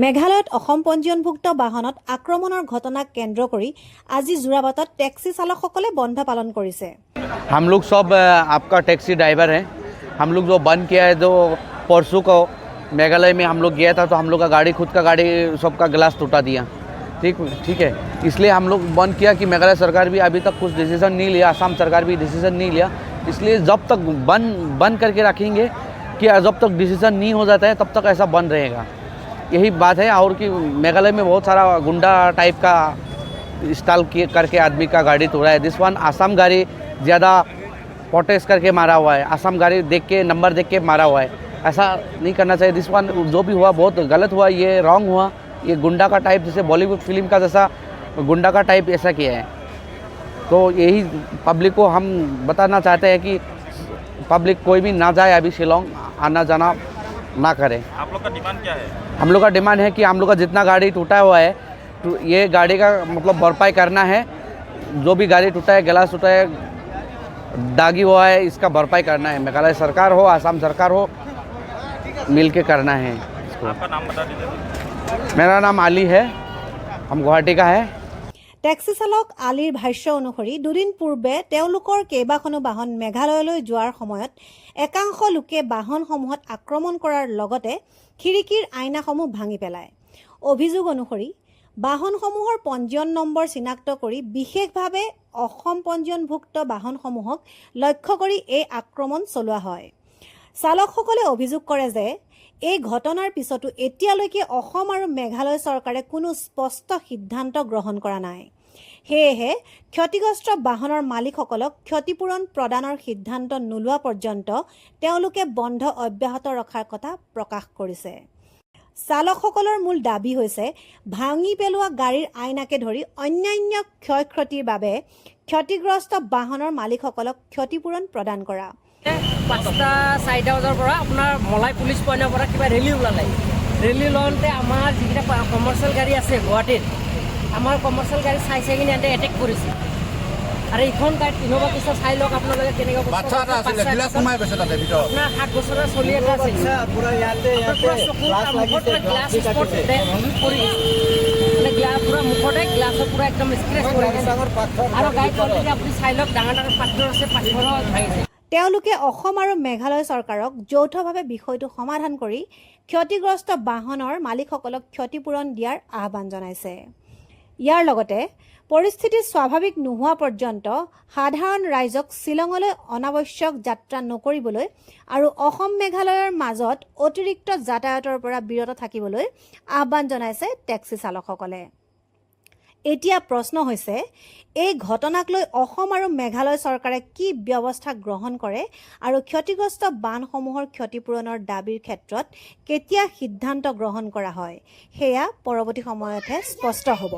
মেঘালয়ত অসম পঞ্জীয়নভুক্ত বাহনত আক্ৰমণৰ ঘটনাক কেন্দ্ৰ কৰি আজি যোৰাবাটত টেক্সি চালকসকলে বন্ধ পালন কৰিছে। हम लोग सब आपका टैक्सी ड्राइवर हैं। हम लोग जो बंद किया है, जो परसों को मेघालय में हम लोग गया था, तो हम लोग का गाड़ी खुद का गाड़ी सबका ग्लास टूटा दिया। ठीक है, इसलिए हम लोग बंद किया कि मेघालय सरकार भी अभी तक कुछ डिसीजन नहीं लिया, असम सरकार भी डिसीजन नहीं लिया। इसलिए जब तक बंद करके रखेंगे कि जब तक डिसीजन नहीं हो जाता है तब तक ऐसा बंद रहेगा, यही बात है। और कि मेघालय में बहुत सारा गुंडा टाइप का स्टॉल करके आदमी का गाड़ी तोड़ा है। दिस वन असम गाड़ी ज़्यादा प्रोटेस्ट करके मारा हुआ है, असम गाड़ी देख के नंबर देख के मारा हुआ है। ऐसा नहीं करना चाहिए। दिस वन जो भी हुआ बहुत गलत हुआ, ये रॉन्ग हुआ। ये गुंडा का टाइप, जैसे बॉलीवुड फिल्म का जैसा गुंडा का टाइप ऐसा किया है। तो यही पब्लिक को हम बताना चाहते हैं कि पब्लिक कोई भी ना जाए, अभी शिलोंग आना जाना ना करे। आप लोग का डिमांड क्या है? हम लोग का डिमांड है कि हम लोग का जितना गाड़ी टूटा हुआ है, ये गाड़ी का मतलब भरपाई करना है। जो भी गाड़ी टूटा है, गिलास टूटा है, दागी हुआ है, इसका भरपाई करना है। मेघालय सरकार हो, असम सरकार हो, मिल के करना है इसको। आपका नाम बता दीजिए। मेरा नाम आली है, हम गुवाहाटी का है। টেক্সি চালক আলীৰ ভাষ্য অনুসৰি দুদিন পূৰ্বে তেওঁলোকৰ কেইবাখনো বাহন মেঘালয়লৈ যোৱাৰ সময়ত একাংশ লোকে বাহনসমূহত আক্ৰমণ কৰাৰ লগতে খিৰিকীৰ আইনাসমূহ ভাঙি পেলায়। অভিযোগ অনুসৰি বাহনসমূহৰ পঞ্জীয়ন নম্বৰ চিনাক্ত কৰি বিশেষভাৱে অসম পঞ্জীয়নভুক্ত বাহনসমূহক লক্ষ্য কৰি এই আক্ৰমণ চলোৱা হয়। চালকসকলে অভিযোগ কৰে যে এই ঘটনাৰ পিছতো এতিয়ালৈকে অসম আৰু মেঘালয় চৰকাৰে কোনো স্পষ্ট সিদ্ধান্ত গ্ৰহণ কৰা নাই। সেয়েহে ক্ষতিগ্ৰস্ত বাহনৰ মালিকসকলক ক্ষতিপূৰণ প্ৰদানৰ সিদ্ধান্ত নোলোৱা পৰ্যন্ত তেওঁলোকে বন্ধ অব্যাহত ৰখাৰ কথা প্ৰকাশ কৰিছে। চালকসকলৰ মূল দাবী হৈছে ভাঙি পেলোৱা গাড়ীৰ আইনাকে ধৰি অন্যান্য ক্ষয় ক্ষতিৰ বাবে ক্ষতিগ্ৰস্ত বাহনৰ মালিকসকলক ক্ষতিপূৰণ প্ৰদান কৰা। 5টা 4টা বজাৰ পৰা আপোনাৰ মলাই পুলিচ পইণ্টৰ পৰা কিবা ৰেলী ওলালে। ৰেলী লওঁতে আমাৰ যিকেইটা কমাৰ্চিয়েল গাড়ী আছে গুৱাহাটীত, আমাৰ কমাৰ্চিয়েল গাড়ী চাই কিনে সিহঁতে এটেক কৰিছে। আৰু এইখন গাড়ীত ইন'ভা কিষ্টা চাই লওক আপোনালোকে কেনেকুৱা আপোনাৰ 7 বছৰৰ চলি এটা আছে, পুৰা মুখতে গ্লাছৰ পুৰা একদম স্ক্ৰেচ কৰি দিছে। আৰু গাড়ীত অলৰেডি আপুনি চাই লওক ডাঙৰ ডাঙৰ পাথৰ আছে, পাথৰৰ ভাঙিছে। তেওঁলোকে অসম আৰু মেঘালয় চৰকাৰক যৌথভাৱে বিষয়টো সমাধান কৰি ক্ষতিগ্ৰস্ত বাহনৰ মালিকসকলক ক্ষতিপূৰণ দিয়াৰ আহ্বান জনাইছে। ইয়াৰ লগতে পৰিস্থিতি স্বাভাৱিক নোহোৱা পৰ্যন্ত সাধাৰণ ৰাইজক শ্বিলঙলৈ অনাৱশ্যক যাত্ৰা নকৰিবলৈ আৰু অসম মেঘালয়ৰ মাজত অতিৰিক্ত যাতায়াতৰ পৰা বিৰত থাকিবলৈ আহ্বান জনাইছে টেক্সি চালকসকলে। এতিয়া প্ৰশ্ন হৈছে, এই ঘটনাক লৈ অসম আৰু মেঘালয় চৰকাৰে কি ব্যৱস্থা গ্ৰহণ কৰে আৰু ক্ষতিগ্ৰস্ত বাহনসমূহৰ ক্ষতিপূৰণৰ দাবীৰ ক্ষেত্ৰত কেতিয়া সিদ্ধান্ত গ্ৰহণ কৰা হয়, সেয়া পৰৱৰ্তী সময়তহে স্পষ্ট হ'ব।